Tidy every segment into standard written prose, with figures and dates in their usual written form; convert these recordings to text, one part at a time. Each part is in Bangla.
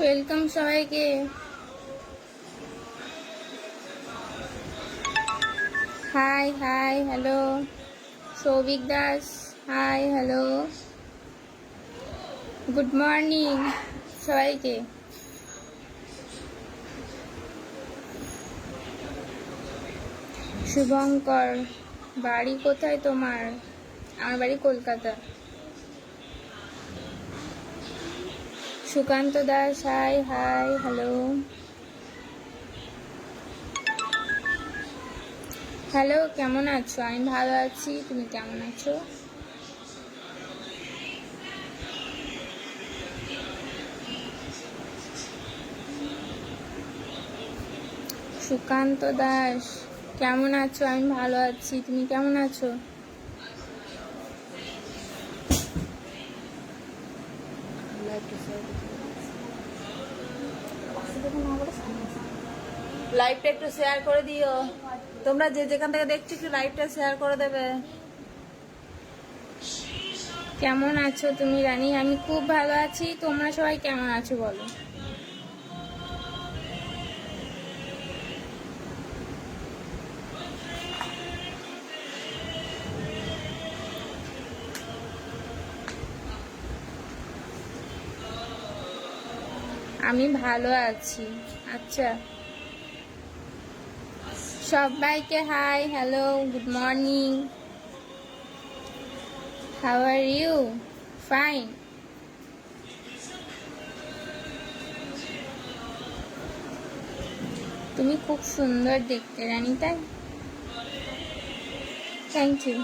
ওয়েলকাম সবাইকে। High hi hello Souvik Das, high hello good morning সবাইকে। শুভঙ্কর, বাড়ি কোথায় তোমার? আমার বাড়ি Kolkata. Sukanta Das, high hi hello hello, কেমন আছো? আমি ভালো আছি, তুমি কেমন আছো? সুকান্ত দাস, কেমন আছো? আমি ভালো আছি, তুমি কেমন আছো? লাইভটা একটু শেয়ার করে দিও। তোমরা যে যেখান থেকে দেখছো একটু লাইভটা শেয়ার করে দেবে। কেমন আছো তুমি রানী? আমি খুব ভালো আছি, তোমরা সবাই কেমন আছো বলো? আমি ভালো আছি। আচ্ছা, সবাইকে hi hello good morning. How are you? Fine. তুমি খুব সুন্দর দেখতে রানী, তাই? Thank you.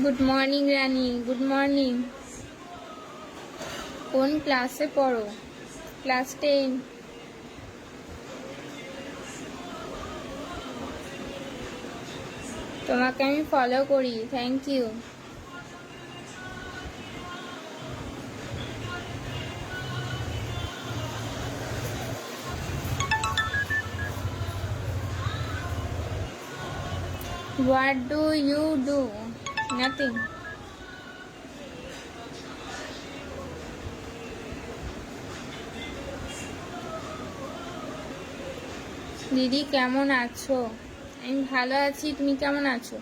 Good morning Rani, good morning. কোন ক্লাসে পড়ো? ক্লাস 10। তোমাকে আমি ফলো করি, thank you. What do you do? Nothing. দিদি কেমন আছো? আমি ভালো আছি, তুমি কেমন আছো?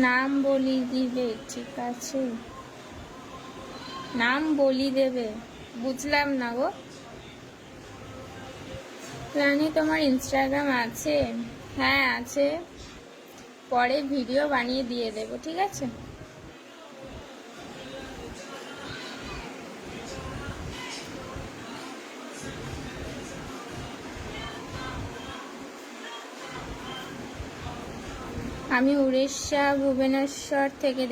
নাম বলি দিবে, ঠিক আছে? নাম বলি দেবে, বুঝলাম না গো। রানী তোমার ইনস্টাগ্রাম আছে? হ্যাঁ আছে, পরে ভিডিও বানিয়ে দিয়ে দেবো, ঠিক আছে? আমি উড়িষ্যা ভুবনেশ্বর থেকে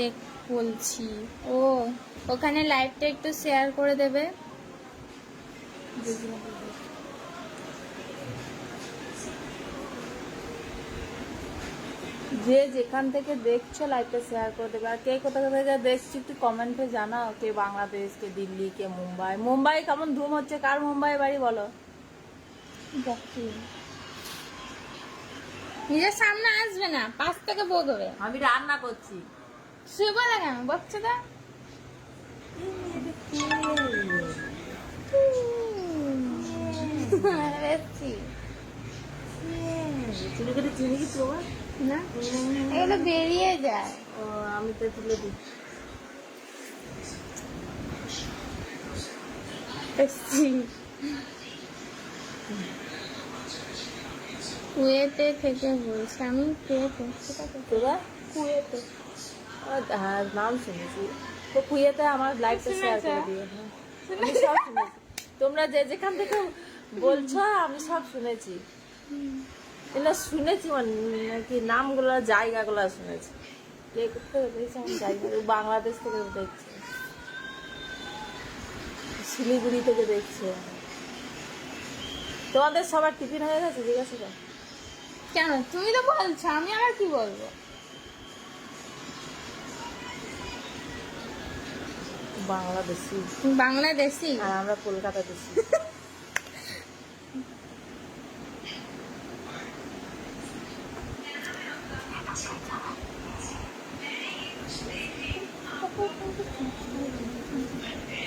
বলছি। ও, ওখানে লাইভটা একটু শেয়ার করে দেবে। যে যেখান থেকে দেখছো লাইভটা শেয়ার করে দেবে। আর কে কোথা থেকে দেখছি একটু কমেন্টে জানাও। কে বাংলাদেশ, কে দিল্লি, কে মুম্বাই। মুম্বাই কেমন ধুম হচ্ছে? কার মুম্বাই বাড়ি বলো? নিজের সামনে আসবে না, পাশ থেকে বকবে। আমি রান্না করছি। শুয়ে বলে কেন বাচ্চাটা? চুলি কেটে চিনি কি তোমার না, এগুলো বেরিয়ে যায়। ও, আমি তো তুলে দিই। কুয়েতে থেকে বলছি আমি, কুয়েতে। তোরা কুয়েতে? হ্যাঁ, নাম শুনেছি তো। কুয়েতে আমার লাইভটা শেয়ার করে দিও। আমি সব শুনেছি, তোমরা যে যেখান থেকে বলছো আমি সব শুনেছি। এগুলো শুনেছি মানে কি, নামগুলো জায়গাগুলো শুনেছি। কে কোথায় দেখছি আমি জায়গা, বাংলাদেশ থেকে দেখছি, শিলিগুড়ি থেকে দেখছে। তোমাদের সবার টিফিন হয়ে গেছে? জিজ্ঞাসা কর। কেন তুমি তো বলছো, আমি আবার কি বলবো? বাংলাদেশি বাংলাদেশি। আর আমরা কলকাতা দেশি।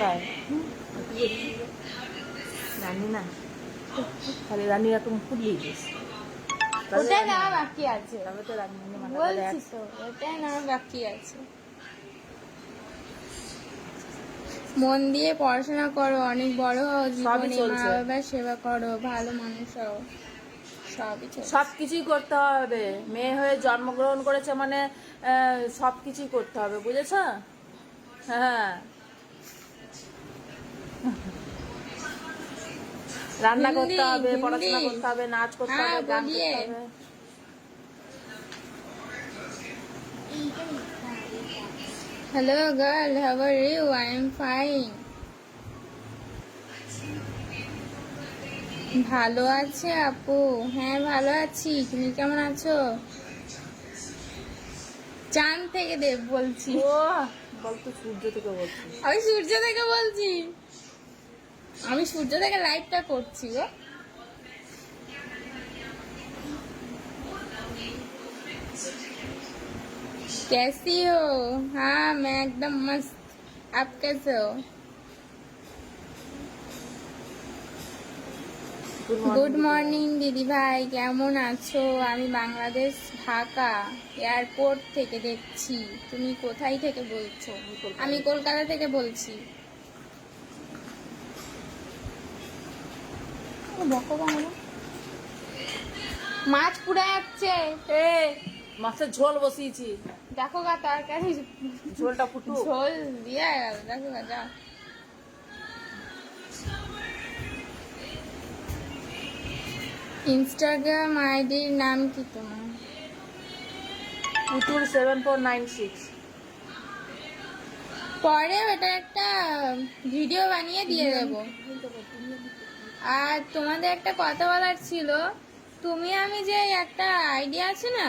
তাই রানী না, খালি রানী এরকম ফুলিয়ে দিয়েছে। ওটাই নেওয়া বাকি আছে, তবে তো রানী বলছি তো ওটাই নেওয়া বাকি আছে। মন দিয়ে পড়াশোনা করো, অনেক বড় হও জীবনে, মা চলছে। বাবার সেবা করো, ভালো মানুষ হও, সবই চলছে। সবকিছুই করতে হবে। মেয়ে হয়ে জন্মগ্রহণ করেছে মানে সবকিছুই করতে হবে, বুঝেছ? হ্যাঁ, রান্না করতে হবে, হিন্দি। পড়াশোনা করতে হবে, নাচ করতে হ্যাঁ, হবে, গান বলিয়ে। করতে হবে। Hello girl, how are you? I am fine. ভালো আছে আপু? হ্যাঁ ভালো আছি, তুমি কেমন আছো? চাঁদ থেকে দেব বলছি। ও বলতো সূর্য থেকে বলছি। আমি সূর্য থেকে বলছি, আমি সূর্য থেকে লাইভটা করছি গো। कैसी हो? हाँ मैं एकदम मस्त, आप कैसे हो? গুড মর্নিং দিদি ভাই, কেমন আছো? আমি বাংলাদেশ ঢাকা এয়ারপোর্ট থেকে দেখছি। তুমি কোথায় থেকে বলছো? আমি কলকাতা থেকে বলছি। বকো বাংলা। মাছ পুড়ে যাচ্ছে, এ মাছের ঝোল বসিয়েছি, দেখো গা তরকারি ঝোলটা ফুটু। ঝোল দিয়ে গেল, দেখো গা যাও। ইনস্টাগ্রাম আইডির নাম কি তোমার? পুতুল 7496। পরে ওটা একটা ভিডিও বানিয়ে দিয়ে দেবো। আর তোমাদের একটা কথা বলার ছিল, তুমি আমি যে একটা আইডিয়া আছে না,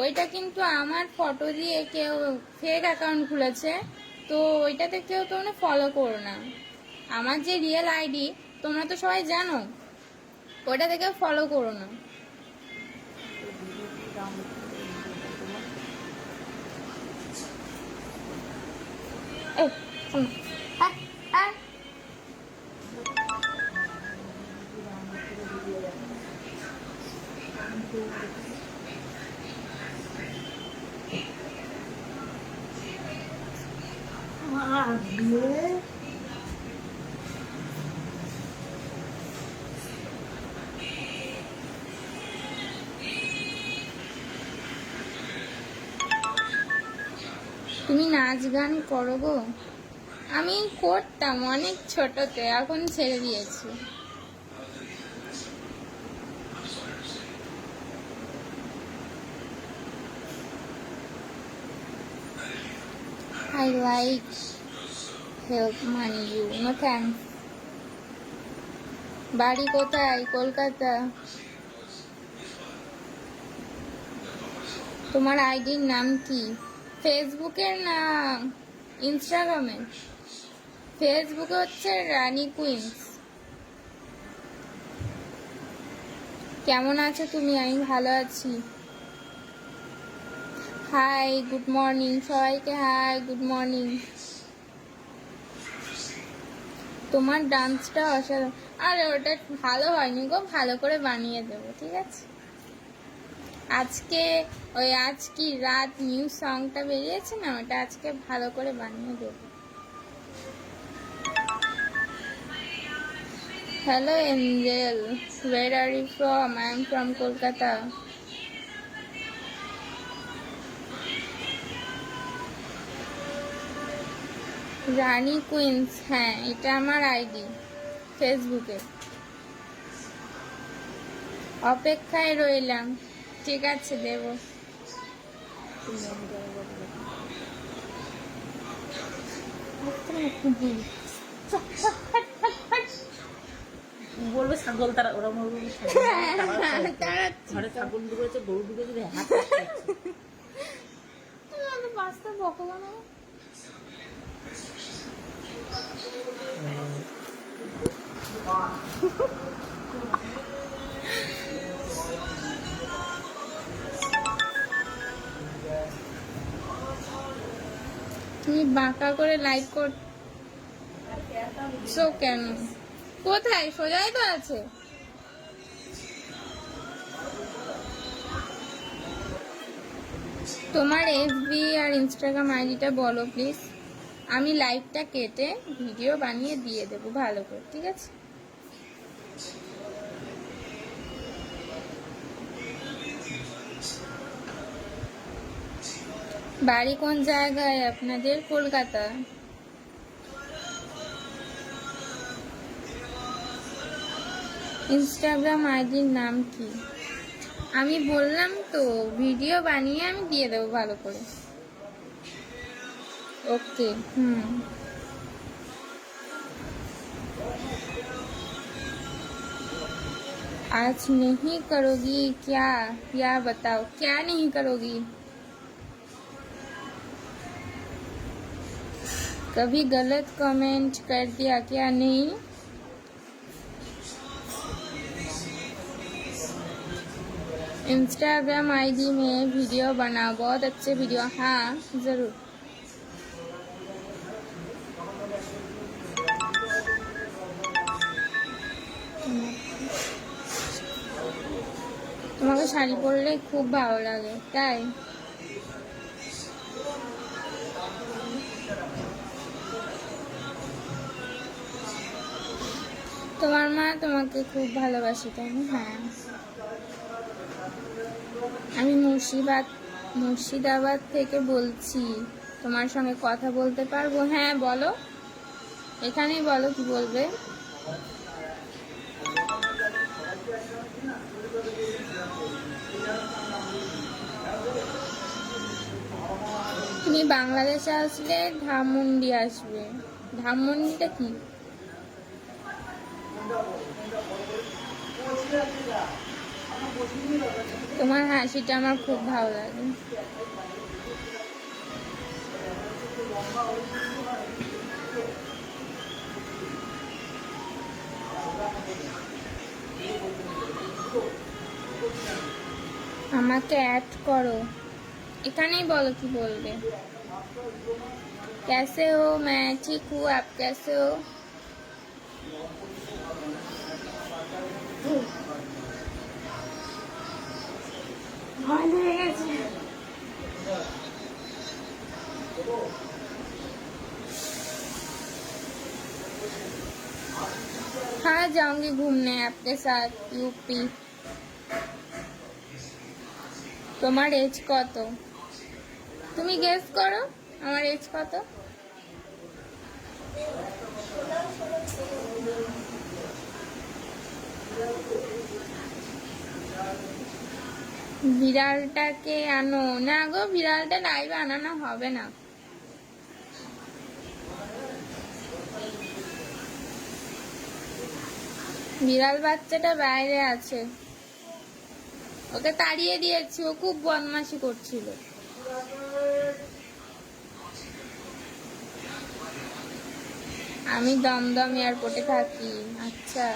ওইটা কিন্তু আমার ফটো দিয়ে কেউ ফেক অ্যাকাউন্ট খুলেছে, তো ওইটাতে কেউ তোমরা ফলো করো না। আমার যে রিয়েল আইডি তোমরা তো সবাই জানো, ওইটাতে কেউ ফলো করো না। এই, শোনো। হ্যাঁ, হ্যাঁ। তুমি নাচ গান করো গো? আমি করতাম অনেক ছোটতে, এখন ছেড়ে দিয়েছি। I like help money you, no thanks. বাড়ি কোথায়? কলকাতা। তোমার আইডির নাম কি? ফেসবুকের না ইনস্টাগ্রামে? ফেসবুকে হচ্ছে রানী কুইন্স। কেমন আছো তুমি? আমি ভালো আছি। হাই, গুড মর্নিং সবাইকে, হাই গুড মর্নিং। তোমার ডান্সটা অসাধারণ। আরে ওটা ভালো হয়নি গো, ভালো করে বানিয়ে দেবো, ঠিক আছে? আজকে ওই আজ কি রাত নিউ সংটা বেরিয়েছে না, ওটা আজকে ভালো করে বানিয়ে দেবো। Hello angel, where are you from? I am from Kolkata. Rani queens, হ্যাঁ এটা আমার আইডি ফেসবুকে। অপেক্ষায় রইলাম, ঠিক আছে দেব। বলবে ছাগল, তারা ওরা বলবে ঘরে ছাগল ঢুকেছে, গরু ঢুকেছে, হাত বাস্তব বকো বানাবো। তুমি বাঁকা করে লাইক করছো কেন? কোথায়? সোজাই তো আছে। তোমার এফবি আর ইনস্টাগ্রাম আইডিটা বলো প্লিজ। আমি লাইভটা কেটে ভিডিও বানিয়ে দিয়ে দেবো ভালো করে, ঠিক আছে? বাড়ি কোন জায়গায় আপনাদের? কলকাতা। ইনস্টাগ্রাম আইডির নাম কি? আমি বললাম তো, ভিডিও বানিয়ে আমি দিয়ে দেবো ভালো করে। ओके। आज नहीं करोगी क्या? या बताओ क्या नहीं करोगी? कभी गलत कमेंट कर दिया क्या? नहीं। इंस्टाग्राम आईडी में वीडियो बनाओ, बहुत अच्छे वीडियो। हाँ ज़रूर। তোমাকে শাড়ি পরলে খুব ভালো লাগে, তাই? তোমার মা তোমাকে খুব ভালোবাসে, তাই না? হ্যাঁ। আমি মুর্শিদাবাদ থেকে বলছি, তোমার সঙ্গে কথা বলতে পারবো? হ্যাঁ বলো, এখানেই বলো কি বলবে। তুমি বাংলাদেশে আসলে ধানমন্ডি আসবে। ধানমন্ডিটা কি? তোমার হাসিটা আমার খুব ভালো লাগে। আমাকে অ্যাড করো, এখানেই বলো কি বলবে। कैसे हो? मैं ठीक हूँ, आप कैसे हो? ভালো হয়ে গেছে। हाँ जाऊंगी घूमने आपके साथ यूपी। তোমার এজ কত? তুমি গেস করো আমার এজ কত। বিড়ালটাকে আনো না গো, বিড়ালটা লাইভে আনানো হবে না। বিড়াল বাচ্চাটা বাইরে আছে, ওকে তাড়িয়ে দিয়েছি, ও খুব বদমাশি করছিল। আমি দমদম এয়ারপোর্টে থাকি। আচ্ছা,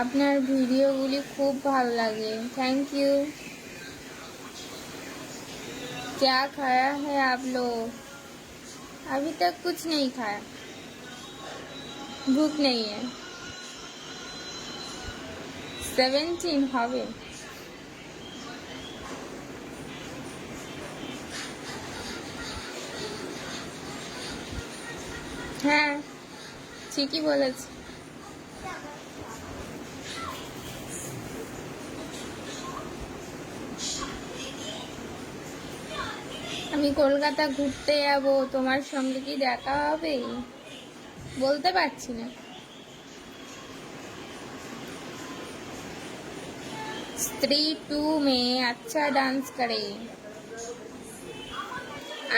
আপনার ভিডিওগুলি খুব ভালো লাগে, थैंक यू। क्या खाया है आप लोग? अभी तक कुछ नहीं खाया, भूख नहीं है। 17 হবে। হ্যাঁ ঠিকই বলেছি। আমি কলকাতা ঘুরতে যাবো, তোমার সঙ্গে কি দেখা হবে? বলতে পারছি না। स्त्री 2 में अच्छा डांस करे।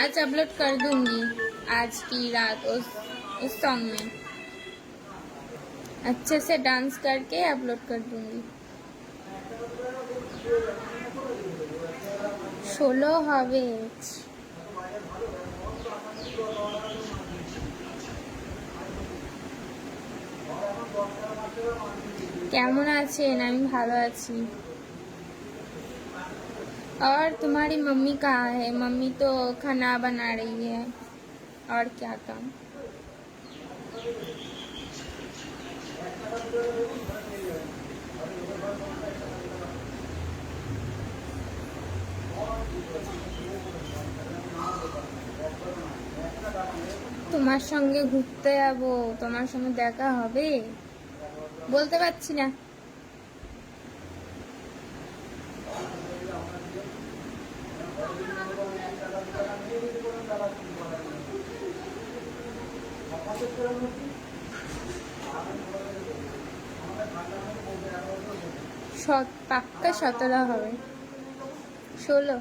आज अपलोड कर दूंगी, आज की रात उस सॉन्ग में अच्छे से डांस करके अपलोड कर दूंगी। 16 হবে। কেমন আছেন? আমি ভালো আছি। और तुम्हारी मम्मी कहाँ है? मम्मी तो खाना बना रही है। और क्या काम? তোমার সঙ্গে ঘুরতে যাবো, তোমার সঙ্গে দেখা হবে, বলতে পারছি না। পাক্কা 17 হবে, 16।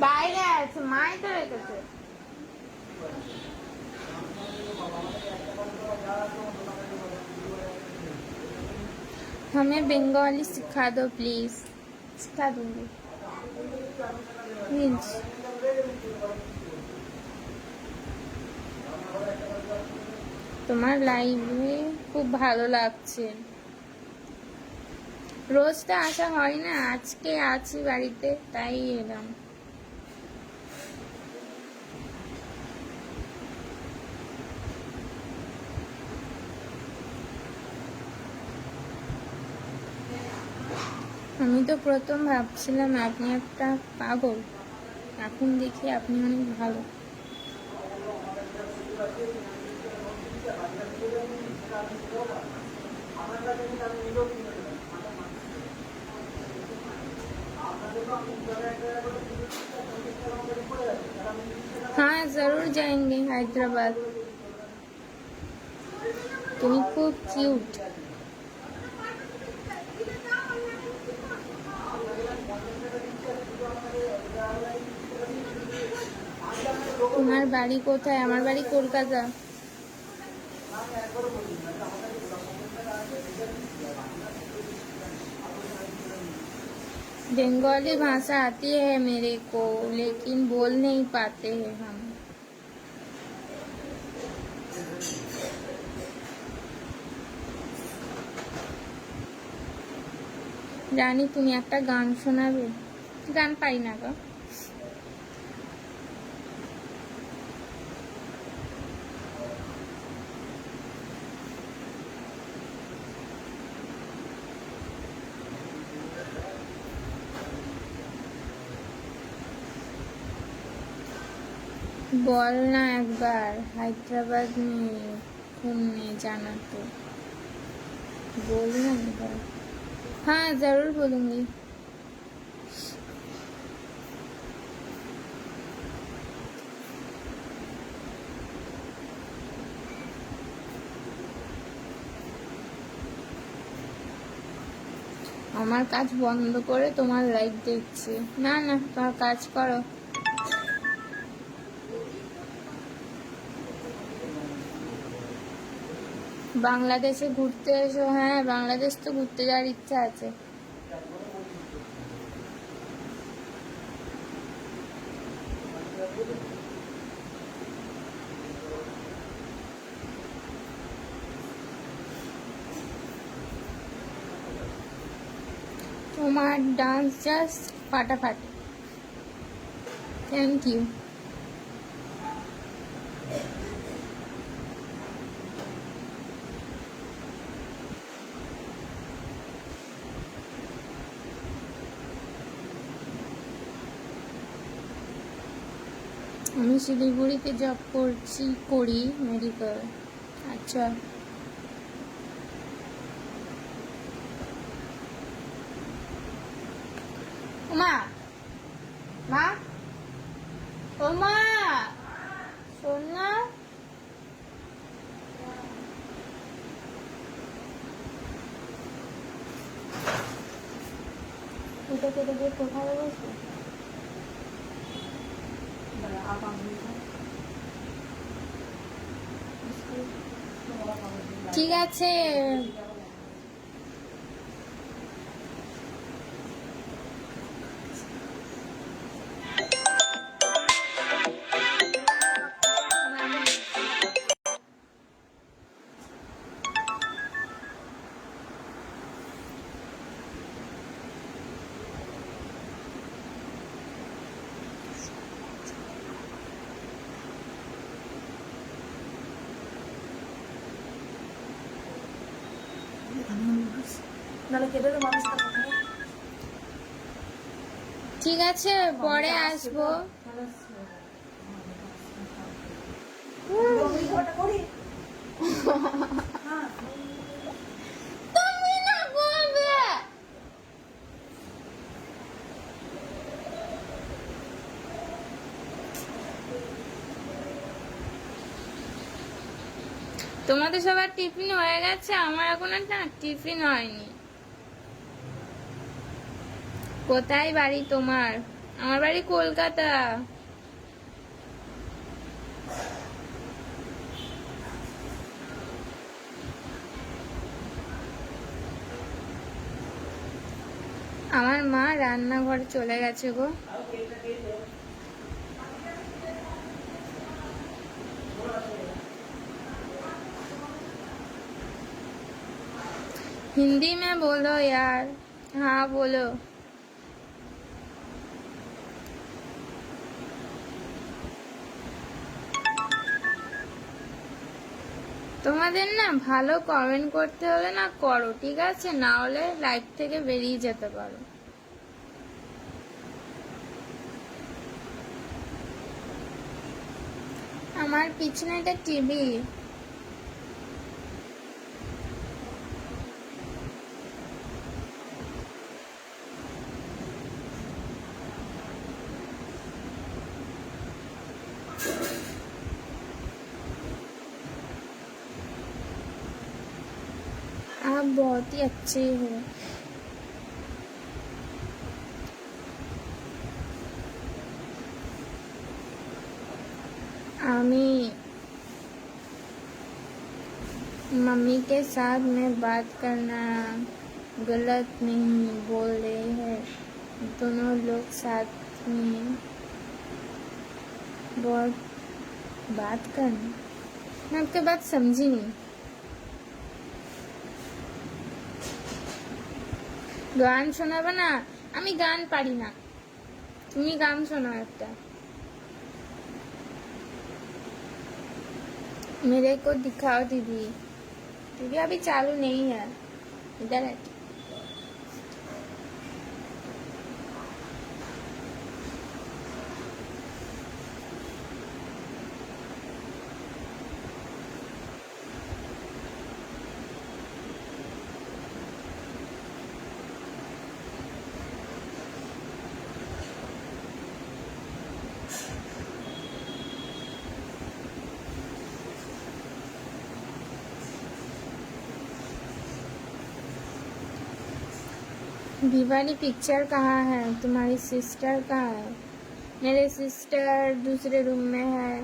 বাইরে আছে, মাই তো রেখেছে। हमें बंगाली सिखा दो प्लीज। सिखा दूंगी प्लीज। তোমার লাইভে খুব ভালো লাগছে। রোজ তো আসা হয় না, আজকে আছি বাড়িতে তাই এলাম। আমি তো প্রথম ভাবছিলাম আপনি একটা পাগল, এখন দেখি আপনি অনেক ভালো। हाँ जरूर जाएंगे हैदराबाद। তুমি খুব কিউট। তোমার বাড়ি কোথায়? আমার বাড়ি কলকাতা। बंगाली भाषा आती है मेरे को, लेकिन बोल नहीं पाते हैं हम। জানি তুমি একটা গান শোনাবে। গান পাই না গো। बोल ना एक बार, हैदराबाद में घूमने जाना तो बोलना एक बार। हाँ जरूर बोलूंगी। আমার কাজ বন্ধ করে তোমার লাইভ দেখছি। না না, তোমার কাজ করো। বাংলাদেশে ঘুরতে এসো। হ্যাঁ বাংলাদেশ তো ঘুরতে যাওয়ার ইচ্ছা আছে। তোমার ডান্স জাস্ট ফাটাফাটি। Thank you. আমি শিলিগুড়িতে জব করি মেডিকেল। আচ্ছা মা, মা, ও মা, শোন না। এটা কেটে দিয়ে কোথায় বসবো? आप ঠিক আছে। নাহলে কেটে তো মানুষ খাবে না। ঠিক আছে, পরে আসবো। তুমি না বলবে। তোমাদের সবার টিফিন হয়ে গেছে, আমার এখন আর না টিফিন হয়নি। কোথায় বাড়ি তোমার? আমার বাড়ি কলকাতা। আমার মা রান্নাঘরে চলে গেছে গো। हिंदी में बोलो यार। हाँ बोलो। তোমাদের না ভালো কমেন্ট করতে হলে না করো, ঠিক আছে? না হলে লাইভ থেকে বেরিয়ে যেতে পারো। আমার পিছনে একটা টিভি। आप बहुत ही अच्छे हो। आमी मम्मी के साथ में बात करना गलत नहीं बोल रहे हैं, दोनों लोग साथ में बहुत बात करना। मैं आपकी बात समझी नहीं। গান শোনাবে না? আমি গান পারি না, তুমি গান শোনাও একটা। मेरे को दिखाओ टीवी। टीवी अभी चालू नहीं है, इधर है। दिवाली पिक्चर कहाँ है? तुम्हारी सिस्टर कहाँ है? मेरे सिस्टर दूसरे रूम में है।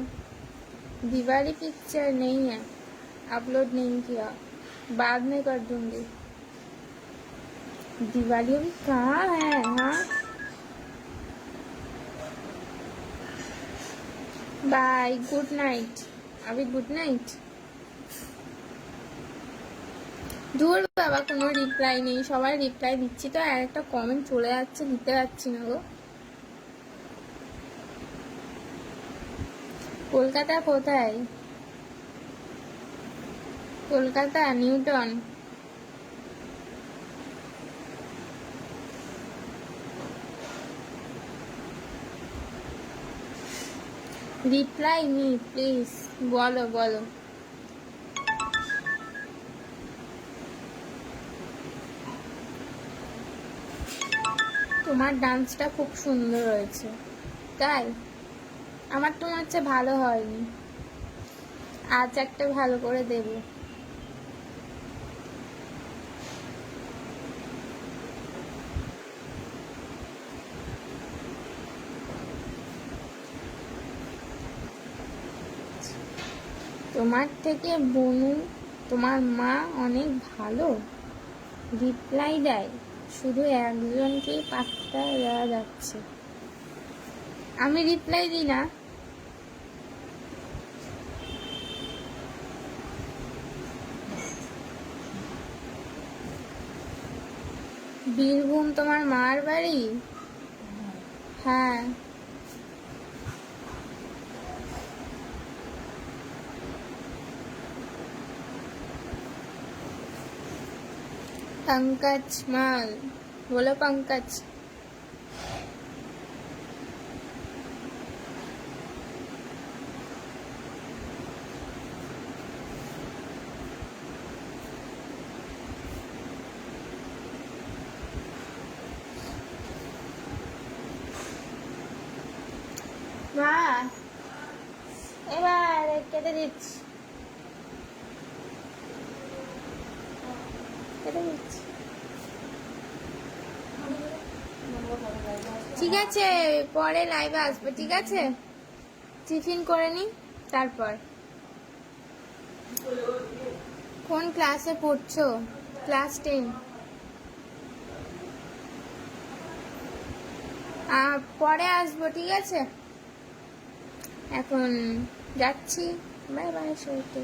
दिवाली पिक्चर नहीं है, अपलोड नहीं किया, बाद में कर दूंगी। दिवाली अभी कहाँ है? हाँ, बाय, गुड नाइट। अभी गुड नाइट। দূর বাবা, কোনো রিপ্লাই নেই, সবাই রিপ্লাই দিচ্ছি তো, আর একটা কমেন্ট চলে যাচ্ছে, দিতে পারছি না গো। কলকাতা কোথায়? কলকাতা নিউটন। রিপ্লাই নি প্লিজ, বলো বলো। তোমার ডান্সটা খুব সুন্দর হয়েছে। তাই? আমার তো মনে হচ্ছে ভালো হয়নি, আজ একটা ভালো করে দেব। তোমার থেকে বনু তোমার মা অনেক ভালো, রিপ্লাই দেয়, শুধু একজনকেই পাত্তা দেওয়া যাচ্ছে। আমি রিপ্লাই দিই না? বীরভূম তোমার মার বাড়ি? হ্যাঁ। पंकज माल, बोलो पंकज। মা এবার কেটে দিচ্ছি, কেটে দিচ্ছি। ঠিক আছে, পরে লাইভে আসবো, ঠিক আছে? টিফিন করে নি তারপর। কোন ক্লাসে পড়ছো? ক্লাস 10। পরে আসবো, ঠিক আছে? এখন যাচ্ছি, বাই বাই সবাইকে।